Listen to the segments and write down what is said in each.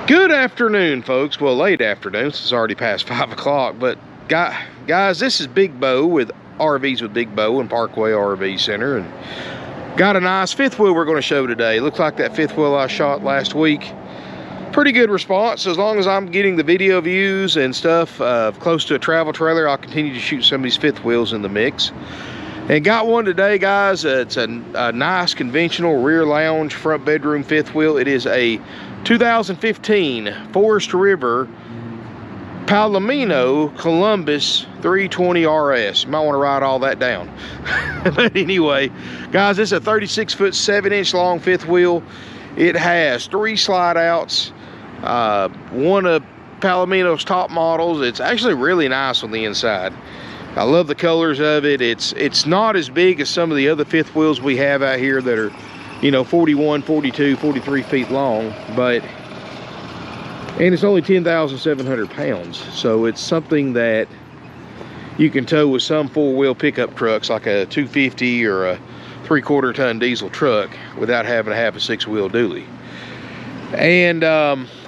Good afternoon, folks. Well, late afternoon. It's already past 5 o'clock. But guys, this is Big Bo with RVs with Big Bo and Parkway RV Center, and got a nice fifth wheel we're going to show today. Looks like that fifth wheel I shot last week. Pretty good response. As long as I'm getting the video views and stuff close to a travel trailer, I'll continue to shoot some of these fifth wheels in the mix. And got one today, guys. It's a nice conventional rear lounge front bedroom fifth wheel. It is a 2015 Forest River Palomino Columbus 320 RS. You might want to write all that down. But anyway, guys, this is a 36-foot 7-inch long fifth wheel. It has 3 slide outs, one of Palomino's top models. It's actually really nice on the inside. I love the colors of it. It's not as big as some of the other fifth wheels we have out here that are, you know, 41, 42, 43 feet long, and it's only 10,700 pounds. So it's something that you can tow with some four-wheel pickup trucks like a 250 or a 3/4 ton diesel truck without having to have a 6-wheel dually. And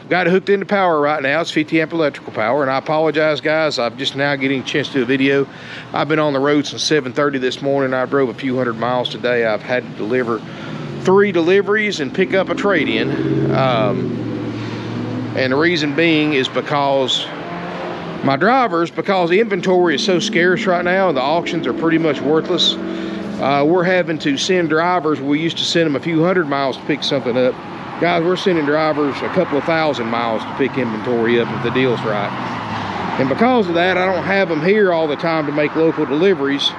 got it hooked into power right now. It's 50 amp electrical power, and I apologize, guys. I'm just now getting a chance to do a video. I've been on the road since 7:30 this morning. I drove a few hundred miles today. I've had to deliver 3 deliveries and pick up a trade-in. And the reason being is because my drivers, because the inventory is so scarce right now and the auctions are pretty much worthless, we're having to send drivers. We used to send them a few hundred miles to pick something up. Guys, we're sending drivers a couple of thousand miles to pick inventory up if the deal's right. And because of that, I don't have them here all the time to make local deliveries.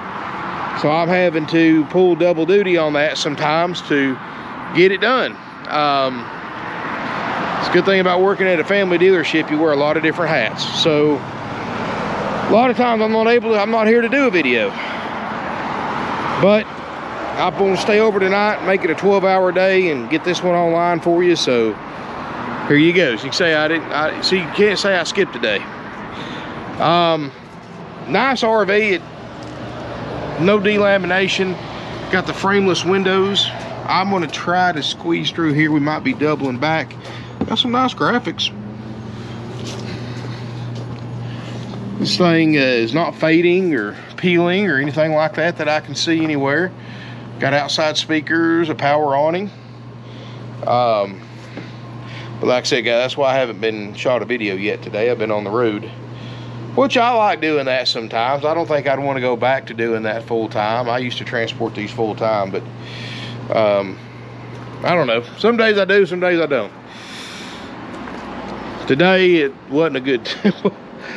So I'm having to pull double duty on that sometimes to get it done. It's a good thing about working at a family dealership, you wear a lot of different hats. So a lot of times I'm not here to do a video. But I'm gonna stay over tonight, make it a 12-hour day, and get this one online for you. So here you go. So you can say you can't say I skipped a day. Nice RV. No delamination. Got the frameless windows. I'm gonna try to squeeze through here. We might be doubling back. Got some nice graphics. This thing is not fading or peeling or anything like that I can see anywhere. Got outside speakers, a power awning. But like I said, guys, that's why I haven't been shot a video yet today. I've been on the road, which I like doing that sometimes. I don't think I'd want to go back to doing that full time. I used to transport these full time, but I don't know. Some days I do, some days I don't. Today it wasn't a good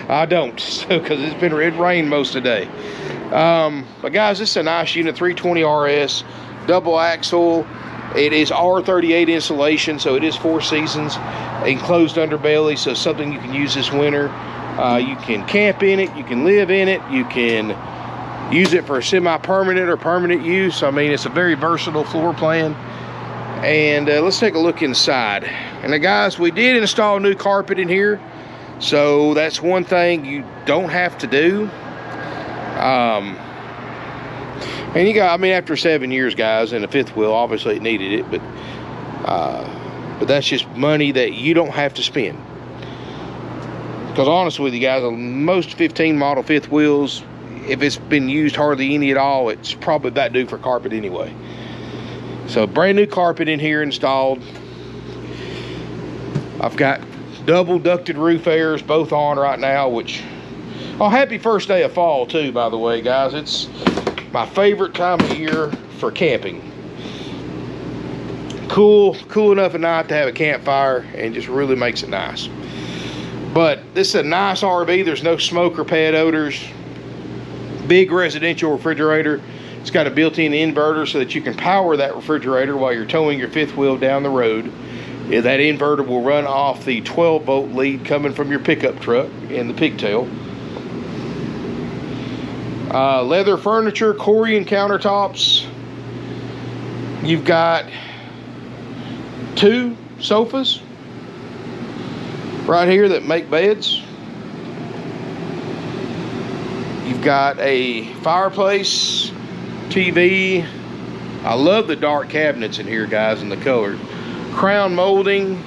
I don't, so because it rained most of the day. But guys, this is a nice unit, 320 RS, double axle. It is R38 insulation, so it is 4 seasons, enclosed underbelly, so something you can use this winter. You can camp in it, you can live in it, you can use it for semi-permanent or permanent use. I mean, it's a very versatile floor plan. And let's take a look inside. And guys, we did install new carpet in here, so that's one thing you don't have to do. And you got, I mean, after 7 years, guys, and a fifth wheel, obviously it needed it, but that's just money that you don't have to spend. Because honestly with you guys, most 15 model fifth wheels, if it's been used hardly any at all, it's probably that due for carpet anyway. So brand new carpet in here installed. I've got double ducted roof airs both on right now, which, oh, happy first day of fall too, by the way, guys. It's my favorite time of year for camping. Cool enough at night to have a campfire, and just really makes it nice. But this is a nice RV. There's no smoke or pet odors. Big residential refrigerator. It's got a built-in inverter so that you can power that refrigerator while you're towing your fifth wheel down the road. Yeah, that inverter will run off the 12-volt lead coming from your pickup truck and the pigtail. Leather furniture, Corian countertops. You've got 2 sofas right here that make beds. You've got a fireplace, TV. I love the dark cabinets in here, guys, and the color. Crown molding.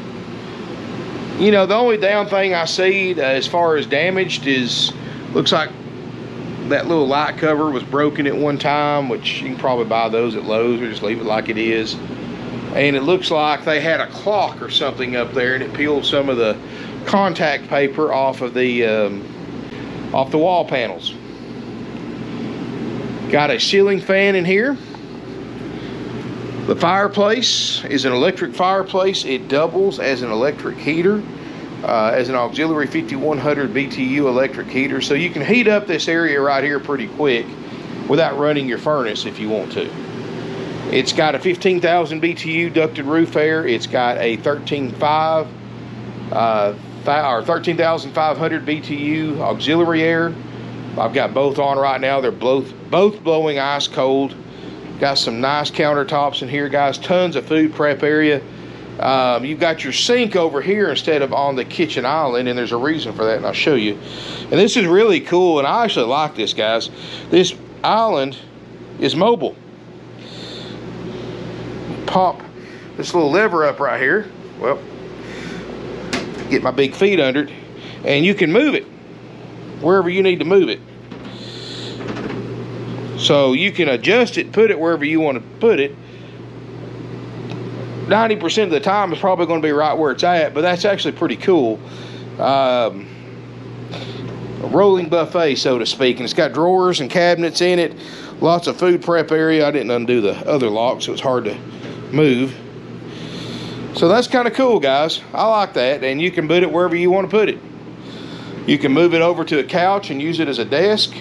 You know, the only damn thing I see as far as damaged is, looks like that little light cover was broken at one time, which you can probably buy those at Lowe's or just leave it like it is. And it looks like they had a clock or something up there, and it peeled some of the contact paper off of the wall panels. Got a ceiling fan in here. The fireplace is an electric fireplace. It doubles as an electric heater, as an auxiliary 5100 BTU electric heater. So you can heat up this area right here pretty quick without running your furnace if you want to. It's got a 15,000 BTU ducted roof air. It's got a 13,500 BTU auxiliary air. I've got both on right now. They're both blowing ice cold. Got some nice countertops in here, guys. Tons of food prep area. You've got your sink over here instead of on the kitchen island, and there's a reason for that, and I'll show you. And this is really cool, and I actually like this, guys. This island is mobile. Pop this little lever up right here. Well, get my big feet under it, and you can move it wherever you need to move it. So you can adjust it, put it wherever you want to put it. 90% of the time it's probably going to be right where it's at, but that's actually pretty cool. A rolling buffet, so to speak, and it's got drawers and cabinets in it. Lots of food prep area. I didn't undo the other lock, so it's hard to move. So that's kind of cool, guys. I like that, and you can put it wherever you want to put it. You can move it over to a couch and use it as a desk,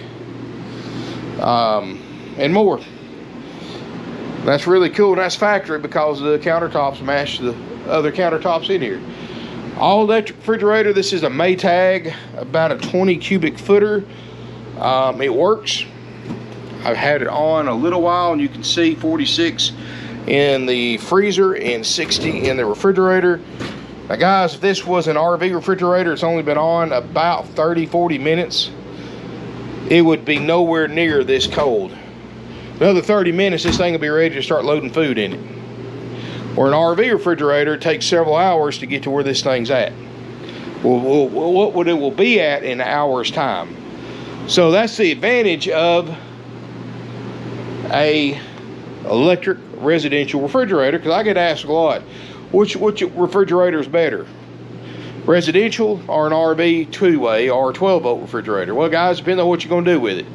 and more. That's really cool, and that's factory because the countertops match the other countertops in here. All electric refrigerator. This is a Maytag, about a 20 cubic footer. It works. I've had it on a little while, and you can see 46 in the freezer and 60 in the refrigerator. Now guys, if this was an RV refrigerator, it's only been on about 30-40 minutes. It would be nowhere near this cold. Another 30 minutes, this thing will be ready to start loading food in it. Or an RV refrigerator, it takes several hours to get to where this thing's at. What it will be at in an hour's time. So that's the advantage of a electric residential refrigerator, because I get asked a lot, which refrigerator is better, residential or an RV two-way or a 12-volt refrigerator? Well, guys, depending on what you're going to do with it.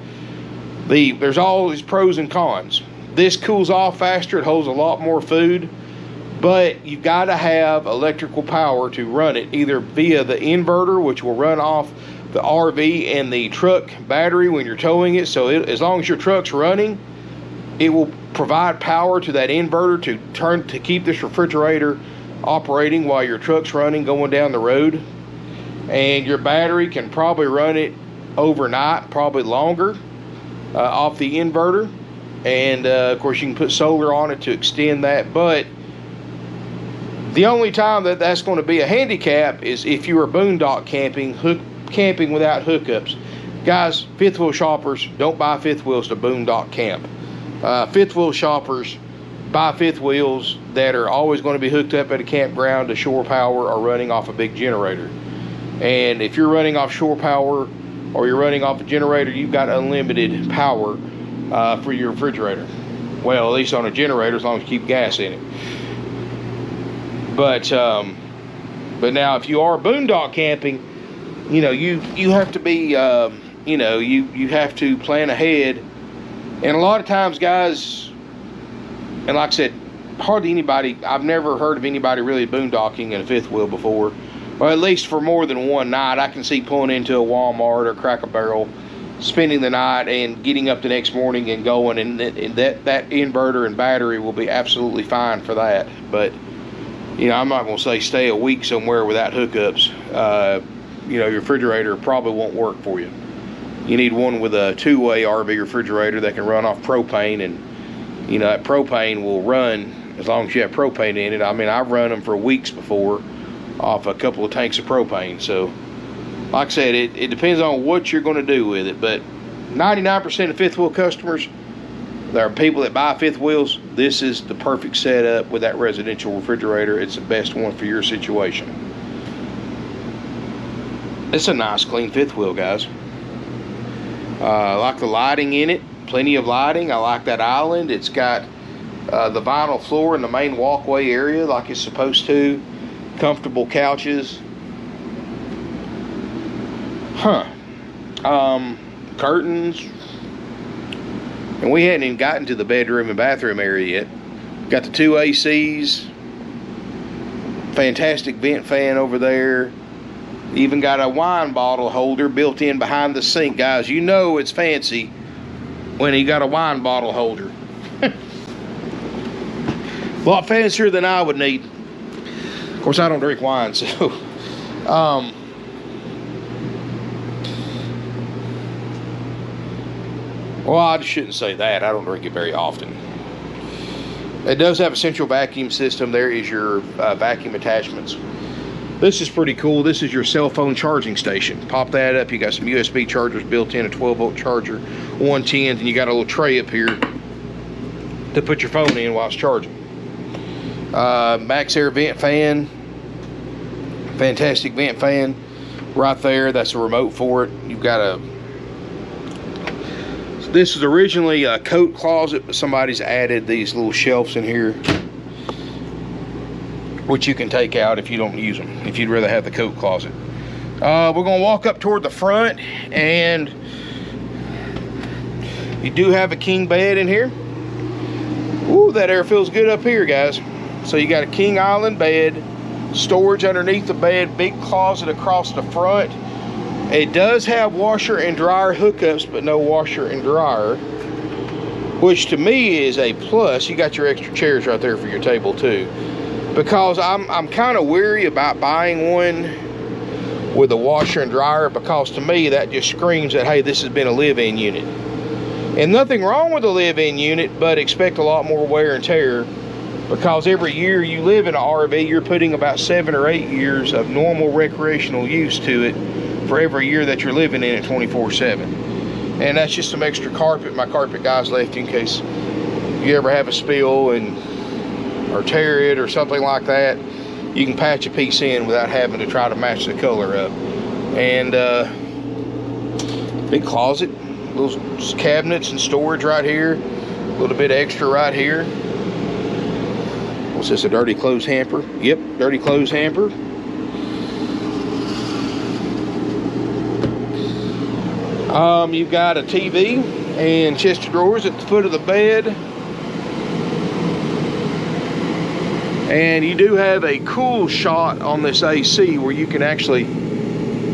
There's all these pros and cons. This cools off faster. It holds a lot more food, but you've got to have electrical power to run it, either via the inverter, which will run off the RV and the truck battery when you're towing it. So as long as your truck's running, it will provide power to that inverter to keep this refrigerator operating while your truck's running going down the road. And your battery can probably run it overnight, probably longer, off the inverter. And of course you can put solar on it to extend that. But the only time that's going to be a handicap is if you are boondock camping without hookups. Guys, fifth wheel shoppers, don't buy fifth wheels to boondock camp. Fifth wheel shoppers buy fifth wheels that are always going to be hooked up at a campground to shore power or running off a big generator. And if you're running off shore power or you're running off a generator, you've got unlimited power for your refrigerator. Well, at least on a generator, as long as you keep gas in it. But now if you are boondock camping, you know, you have to be, you know, you have to plan ahead. And a lot of times, guys, and like I said, hardly anybody, I've never heard of anybody really boondocking in a fifth wheel before, or at least for more than one night. I can see pulling into a Walmart or Cracker Barrel, spending the night and getting up the next morning and going, and that inverter and battery will be absolutely fine for that. But, you know, I'm not going to say stay a week somewhere without hookups. You know, your refrigerator probably won't work for you. You need one with a two-way RV refrigerator that can run off propane, and you know that propane will run as long as you have propane in it. I mean, I've run them for weeks before off a couple of tanks of propane. So like I said, it depends on what you're going to do with it. But 99% of fifth wheel customers, there are people that buy fifth wheels, this is the perfect setup with that residential refrigerator. It's the best one for your situation. It's a nice clean fifth wheel, guys. I like the lighting in it, plenty of lighting. I like that island. It's got the vinyl floor in the main walkway area like it's supposed to. Comfortable couches. Curtains. And we hadn't even gotten to the bedroom and bathroom area yet. Got the 2 ACs. Fantastic vent fan over there. Even got a wine bottle holder built in behind the sink, guys. You know it's fancy when you got a wine bottle holder. A lot fancier than I would need. Of course, I don't drink wine, so well, I shouldn't say that. I don't drink it very often. It does have a central vacuum system. There is your vacuum attachments. This is pretty cool. This is your cell phone charging station. Pop that up. You got some USB chargers built in, a 12-volt charger, 110, and you got a little tray up here to put your phone in while it's charging. Max air vent fan. Fantastic vent fan right there. That's a remote for it. You've got a... This is originally a coat closet, but somebody's added these little shelves in here, which you can take out if you don't use them, if you'd rather have the coat closet. We're gonna walk up toward the front, and you do have a king bed in here. Ooh, that air feels good up here, guys. So you got a king island bed, storage underneath the bed, big closet across the front. It does have washer and dryer hookups, but no washer and dryer, which to me is a plus. You got your extra chairs right there for your table too, because I'm kind of weary about buying one with a washer and dryer, because to me that just screams that, hey, this has been a live-in unit. And nothing wrong with a live-in unit, but expect a lot more wear and tear, because every year you live in an RV, you're putting about 7 or 8 years of normal recreational use to it for every year that you're living in it 24/7. And that's just some extra carpet my carpet guys left in case you ever have a spill or tear it or something like that. You can patch a piece in without having to try to match the color up. And big closet, little cabinets and storage right here, a little bit extra right here. What's this, a dirty clothes hamper? Yep, dirty clothes hamper. You've got a TV and chest of drawers at the foot of the bed. And you do have a cool shot on this AC where you can actually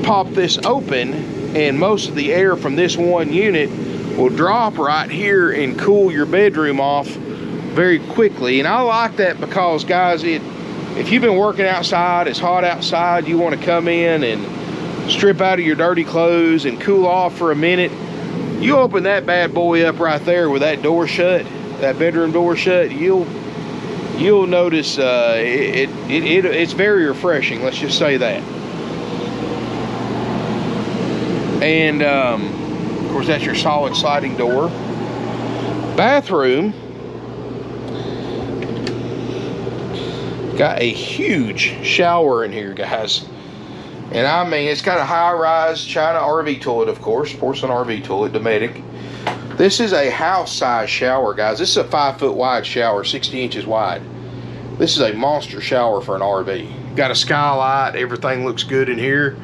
pop this open, and most of the air from this one unit will drop right here and cool your bedroom off very quickly. And I like that because, guys, if you've been working outside, it's hot outside, you want to come in and strip out of your dirty clothes and cool off for a minute, you open that bad boy up right there with that door shut, that bedroom door shut, you'll notice it's very refreshing, let's just say that. And of course that's your solid sliding door. Bathroom, got a huge shower in here, guys. And I mean, it's got a high-rise China RV toilet, of course, porcelain RV toilet, Dometic. This is a house-size shower, guys. This is a 5-foot wide shower, 60 inches wide. This is a monster shower for an RV. Got a skylight, everything looks good in here.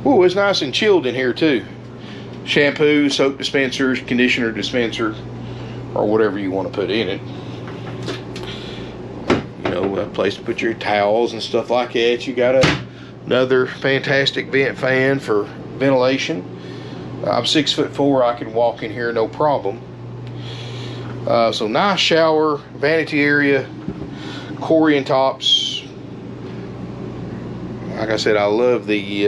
Ooh, it's nice and chilled in here too. Shampoo, soap dispensers, conditioner dispenser, or whatever you want to put in it. You know, a place to put your towels and stuff like that. You got another fantastic vent fan for ventilation. I'm 6'4", I can walk in here no problem. So nice shower, vanity area, Corian tops. Like I said, I love the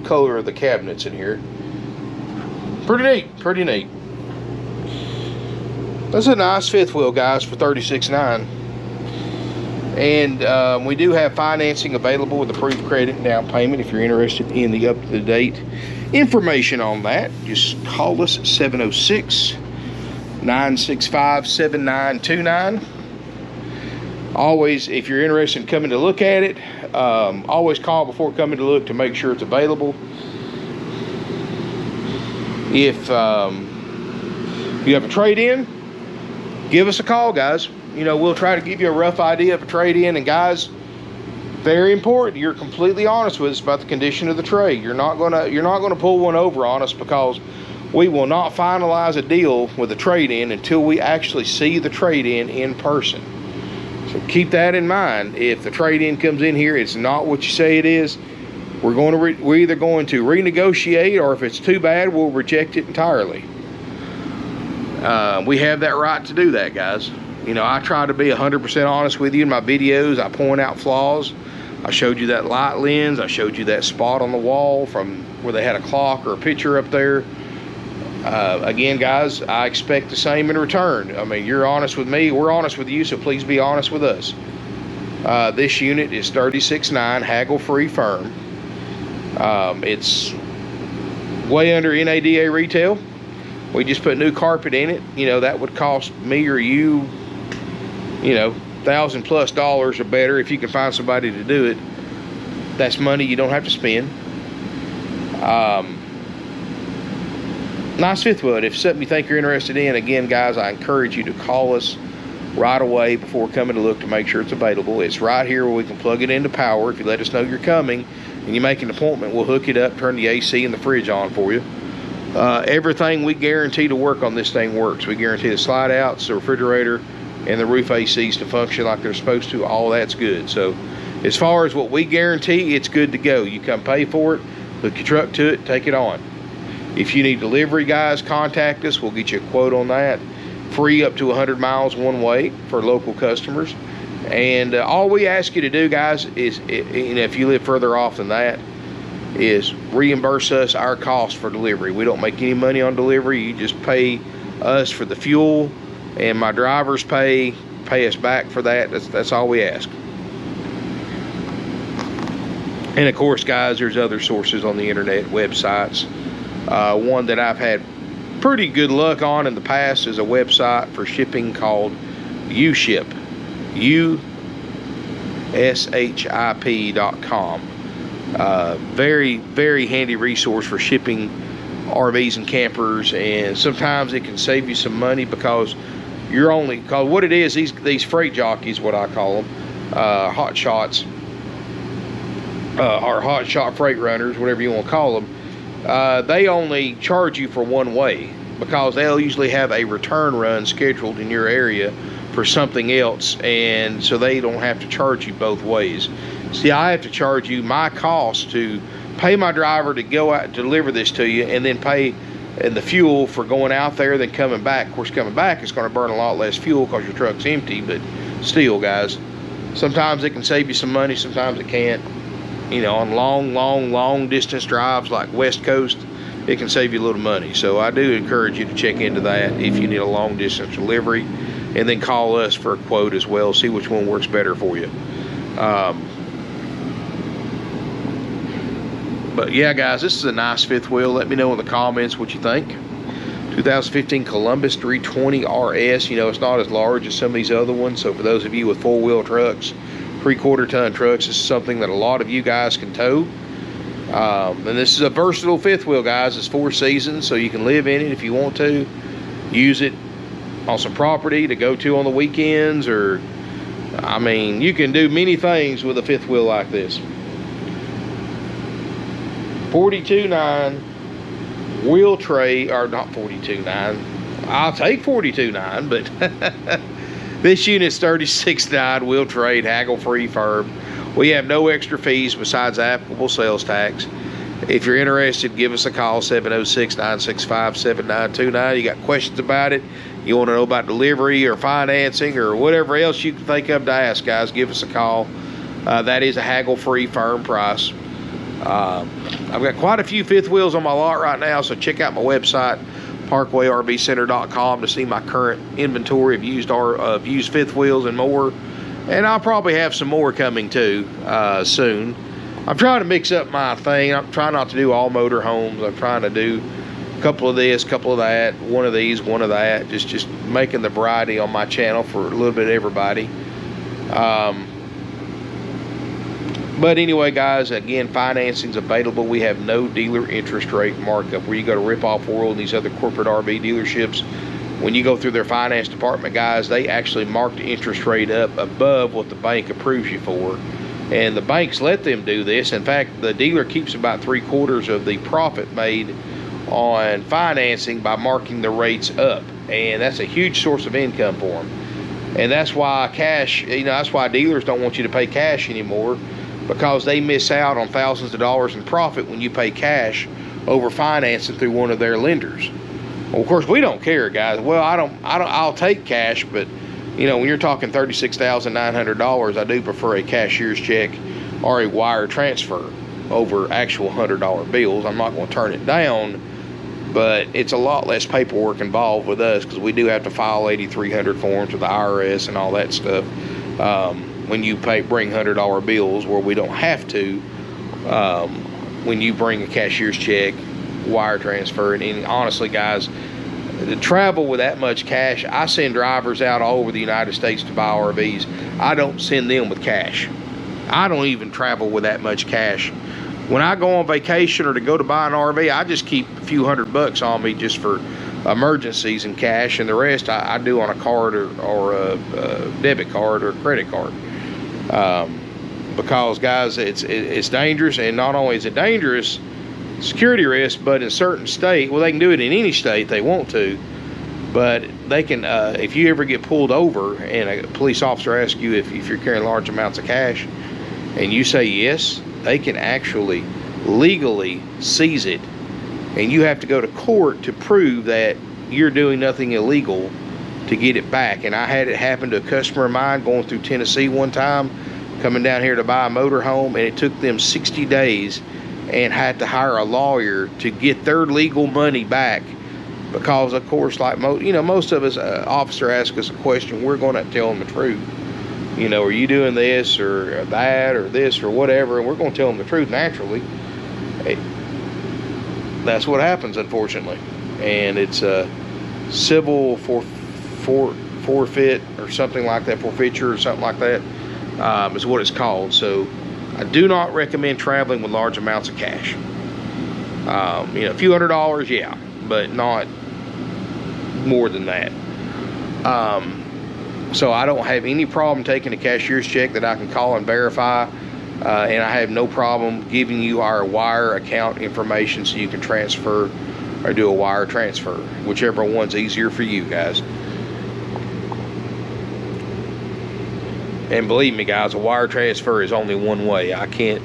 color of the cabinets in here. Pretty neat, pretty neat. That's a nice fifth wheel, guys, for $36,900. And we do have financing available with approved credit and down payment. If you're interested in the up-to-date information on that, just call us at 706-965-7929. Always, if you're interested in coming to look at it, Always call before coming to look to make sure it's available. If you have a trade-in, give us a call, guys. You know, we'll try to give you a rough idea of a trade-in. And guys, very important, you're completely honest with us about the condition of the trade. You're not gonna pull one over on us, because we will not finalize a deal with a trade-in until we actually see the trade-in in person. So keep that in mind. If the trade-in comes in here, it's not what you say it is, we're either going to renegotiate, or if it's too bad, we'll reject it entirely. We have that right to do that, guys. You know, I try to be 100% honest with you in my videos. I point out flaws. I showed you that light lens. I showed you that spot on the wall from where they had a clock or a picture up there. Again, guys, I expect the same in return. I mean, you're honest with me, we're honest with you, so please be honest with us. This unit is $36,900, haggle-free firm. It's way under NADA retail. We just put new carpet in it. You know, that would cost me or you, you know, $1,000+ or better if you can find somebody to do it. That's money you don't have to spend. Nice fifth wheel. If it's something you think you're interested in, again, guys, I encourage you to call us right away before coming to look to make sure it's available. It's right here where we can plug it into power. If you let us know you're coming and you make an appointment, we'll hook it up, turn the AC and the fridge on for you. Everything we guarantee to work on this thing works. We guarantee the slide outs, the refrigerator, and the roof ACs to function like they're supposed to. All that's good. So as far as what we guarantee, it's good to go. You come pay for it, hook your truck to it, take it on. If you need delivery, guys, contact us. We'll get you a quote on that. Free up to 100 miles one way for local customers. And all we ask you to do, guys, is, you know, if you live further off than that, is reimburse us our cost for delivery. We don't make any money on delivery. You just pay us for the fuel, and my drivers pay us back for that. That's all we ask. And of course, guys, there's other sources on the internet, websites. One that I've had pretty good luck on in the past is a website for shipping called UShip, USHIP.com. Very, very handy resource for shipping RVs and campers, and sometimes it can save you some money, because you're only, because what it is, these freight jockeys, what I call them, hot shots, or hot shot freight runners, whatever you want to call them, they only charge you for one way, because they'll usually have a return run scheduled in your area for something else, and so they don't have to charge you both ways. See, I have to charge you my cost to pay my driver to go out and deliver this to you, and then pay in the fuel for going out there, then coming back. Of course, coming back is going to burn a lot less fuel because your truck's empty, but still, guys, sometimes it can save you some money, sometimes it can't. You know, on long distance drives like West Coast, it can save you a little money. So I do encourage you to check into that if you need a long distance delivery, and then call us for a quote as well. See which one works better for you. But yeah, guys, this is a nice fifth wheel. Let me know in the comments what you think. 2015 Columbus 320 RS. You know, it's not as large as some of these other ones. So for those of you with four-wheel trucks, 3/4 ton trucks, this is something that a lot of you guys can tow. And this is a versatile fifth wheel, guys. It's 4 seasons, so you can live in it if you want to. Use it on some property to go to on the weekends, or, I mean, you can do many things with a fifth wheel like this. 42.9 wheel tray, or not 42.9. I'll take 42.9, but this unit's 36.9 wheel trade, haggle-free firm. We have no extra fees besides applicable sales tax. If you're interested, give us a call, 706-965-7929. You got questions about it, you want to know about delivery or financing or whatever else you can think of to ask, guys, give us a call. That is a haggle-free firm price. I've got quite a few fifth wheels on my lot right now, so check out my website, parkwayrvcenter.com, to see my current inventory of used fifth wheels and more. And I'll probably have some more coming too soon. I'm trying to mix up my thing. I'm trying not to do all motor homes. I'm trying to do a couple of this, a couple of that, one of these, one of that. Just making the variety on my channel for a little bit of everybody. But anyway, guys, again, financing's available. We have no dealer interest rate markup. Where you go to Rip Off World and these other corporate RV dealerships, when you go through their finance department, guys, they actually mark the interest rate up above what the bank approves you for. And the banks let them do this. In fact, the dealer keeps about 3/4 of the profit made on financing by marking the rates up. And that's a huge source of income for them. And that's why cash, that's why dealers don't want you to pay cash anymore, because they miss out on thousands of dollars in profit when you pay cash over financing through one of their lenders. Well, of course, we don't care, guys. Well, I'll take cash, but when you're talking $36,900, I do prefer a cashier's check or a wire transfer over actual $100 bills. I'm not going to turn it down, but it's a lot less paperwork involved with us, because we do have to file 8,300 forms with the IRS and all that stuff when you bring $100 bills, where we don't have to when you bring a cashier's check, wire transfer. And honestly, guys, to travel with that much cash, I send drivers out all over the United States to buy RVs. I don't send them with cash. I don't even travel with that much cash. When I go on vacation or to go to buy an RV, I just keep a few $100 on me just for emergencies and cash, and the rest I do on a card or a debit card or a credit card. Because, guys, it's dangerous, and not only is it dangerous, security risk, but in certain state, well, they can do it in any state they want to, but they can, if you ever get pulled over and a police officer asks you if you're carrying large amounts of cash, and you say yes, they can actually legally seize it, and you have to go to court to prove that you're doing nothing illegal to get it back. And I had it happen to a customer of mine going through Tennessee one time, coming down here to buy a motorhome, and it took them 60 days and had to hire a lawyer to get their legal money back, because of course, like most of us, officer asks us a question, we're going to tell them the truth. Are you doing this or that or this or whatever, and we're going to tell them the truth naturally. That's what happens, unfortunately. And it's a civil forfeit or something like that, forfeiture or something like that, is what it's called. So I do not recommend traveling with large amounts of cash. A few $100, yeah, but not more than that. So I don't have any problem taking a cashier's check that I can call and verify, and I have no problem giving you our wire account information so you can transfer or do a wire transfer, whichever one's easier for you guys. And believe me, guys, a wire transfer is only one way. I can't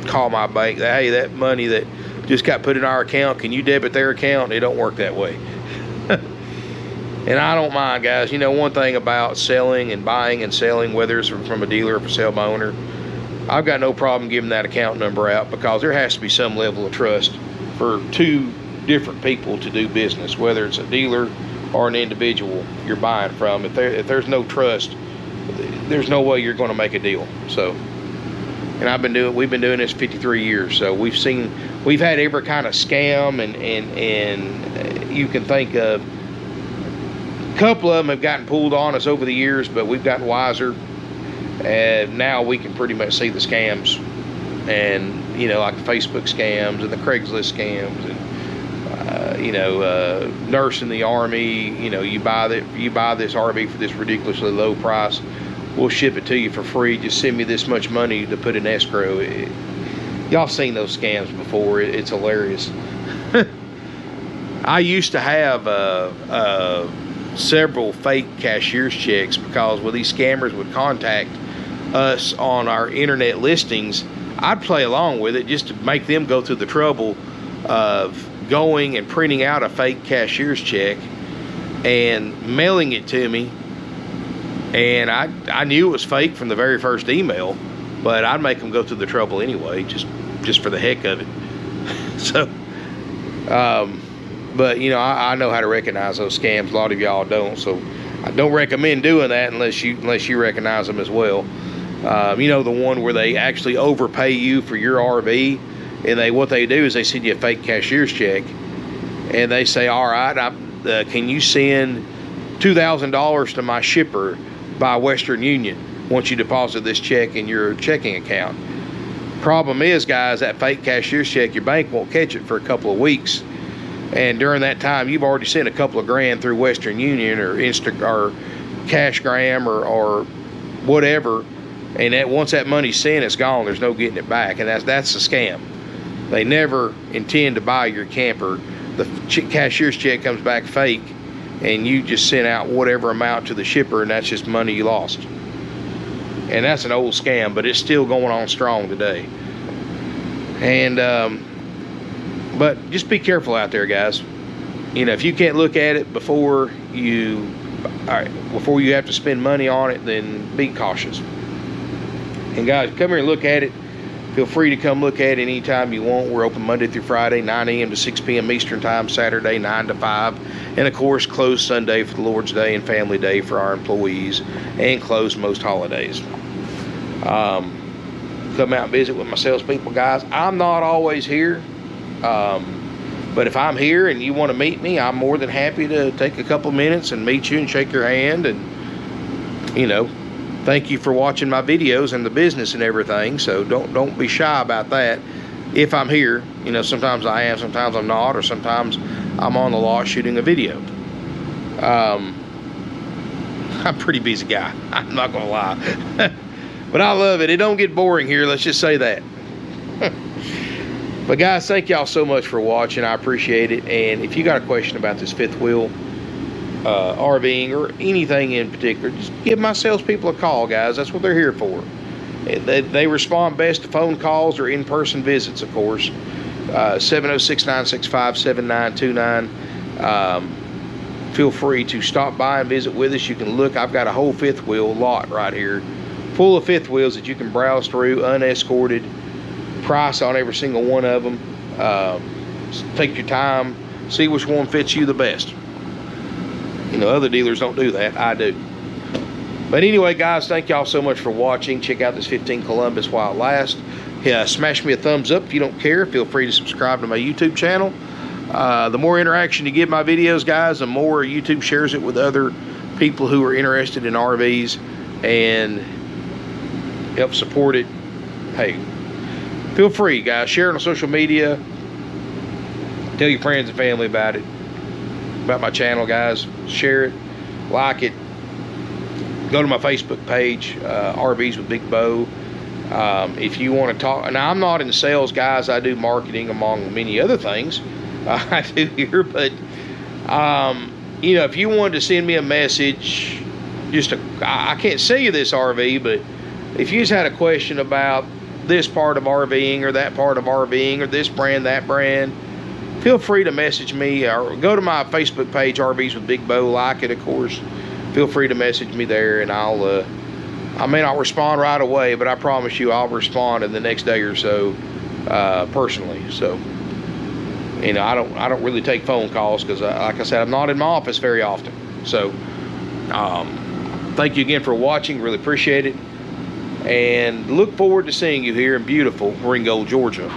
call my bank, hey, that money that just got put in our account, can you debit their account? It don't work that way. And I don't mind, guys. One thing about selling and buying and selling, whether it's from a dealer or for sale by owner, I've got no problem giving that account number out, because there has to be some level of trust for two different people to do business, whether it's a dealer or an individual you're buying from. If there's no trust, there's no way you're going to make a deal. So, and we've been doing this 53 years, so we've had every kind of scam and you can think of. A couple of them have gotten pulled on us over the years, but we've gotten wiser, and now we can pretty much see the scams, and like the Facebook scams and the Craigslist scams, and nurse in the Army. You buy this RV for this ridiculously low price, we'll ship it to you for free, just send me this much money to put in escrow. Y'all seen those scams before. It's hilarious. I used to have several fake cashier's checks, because when these scammers would contact us on our internet listings, I'd play along with it just to make them go through the trouble of going and printing out a fake cashier's check and mailing it to me. And I knew it was fake from the very first email, but I'd make them go through the trouble anyway, just for the heck of it. So but I know how to recognize those scams. A lot of y'all don't, so I don't recommend doing that unless you recognize them as well. The one where they actually overpay you for your RV, and what they do is they send you a fake cashier's check, and they say, all right, can you send $2,000 to my shipper by Western Union once you deposit this check in your checking account? Problem is, guys, that fake cashier's check, your bank won't catch it for a couple of weeks. And during that time, you've already sent a couple of grand through Western Union or CashGram or whatever. And once that money's sent, it's gone. There's no getting it back. And that's a scam. They never intend to buy your camper. The cashier's check comes back fake, and you just sent out whatever amount to the shipper, and that's just money you lost. And that's an old scam, but it's still going on strong today. And but just be careful out there, guys. You know, if you can't look at it before you have to spend money on it, then be cautious. And guys, come here and look at it. Feel free to come look at it anytime you want. We're open Monday through Friday, 9 a.m. to 6 p.m. Eastern Time, Saturday, 9 to 5. And, of course, closed Sunday for the Lord's Day and Family Day for our employees, and closed most holidays. Come out and visit with my salespeople, guys. I'm not always here, but if I'm here and you want to meet me, I'm more than happy to take a couple minutes and meet you and shake your hand. And, you know, thank you for watching my videos and the business and everything. So don't be shy about that. If I'm here, you know, sometimes I am, sometimes I'm not, or sometimes I'm on the lot shooting a video. I'm a pretty busy guy, I'm not gonna lie. But I love it. It don't get boring here, let's just say that. But guys, thank y'all so much for watching. I appreciate it. And if you got a question about this fifth wheel RVing or anything in particular, just give my salespeople a call, guys. That's what they're here for. They respond best to phone calls or in-person visits, of course. 706-965-7929. Feel free to stop by and visit with us. You can look. I've got a whole fifth wheel lot right here full of fifth wheels that you can browse through unescorted. Price on every single one of them. Take your time, see which one fits you the best. You know, other dealers don't do that. I do. But anyway, guys, thank y'all so much for watching. Check out this 15 Columbus while it lasts. Yeah, smash me a thumbs up if you don't care. Feel free to subscribe to my YouTube channel. The more interaction you give my videos, guys, the more YouTube shares it with other people who are interested in RVs and help support it. Hey, feel free, guys. Share it on social media. Tell your friends and family about it. About my channel, guys. Share it. Like it. Go to my Facebook page, RVs with Big Bo. If you want to talk. Now, I'm not in sales, guys. I do marketing among many other things. I do here. But, you know, if you wanted to send me a message, I can't sell you this RV, but if you just had a question about this part of RVing or that part of RVing or this brand, that brand, feel free to message me or go to my Facebook page, RVs with Big Bo. Like it, of course. Feel free to message me there, and I may not respond right away, but I promise you I'll respond in the next day or so, personally. So, you know, I don't really take phone calls because, like I said, I'm not in my office very often. So, thank you again for watching. Really appreciate it. And look forward to seeing you here in beautiful Ringgold, Georgia.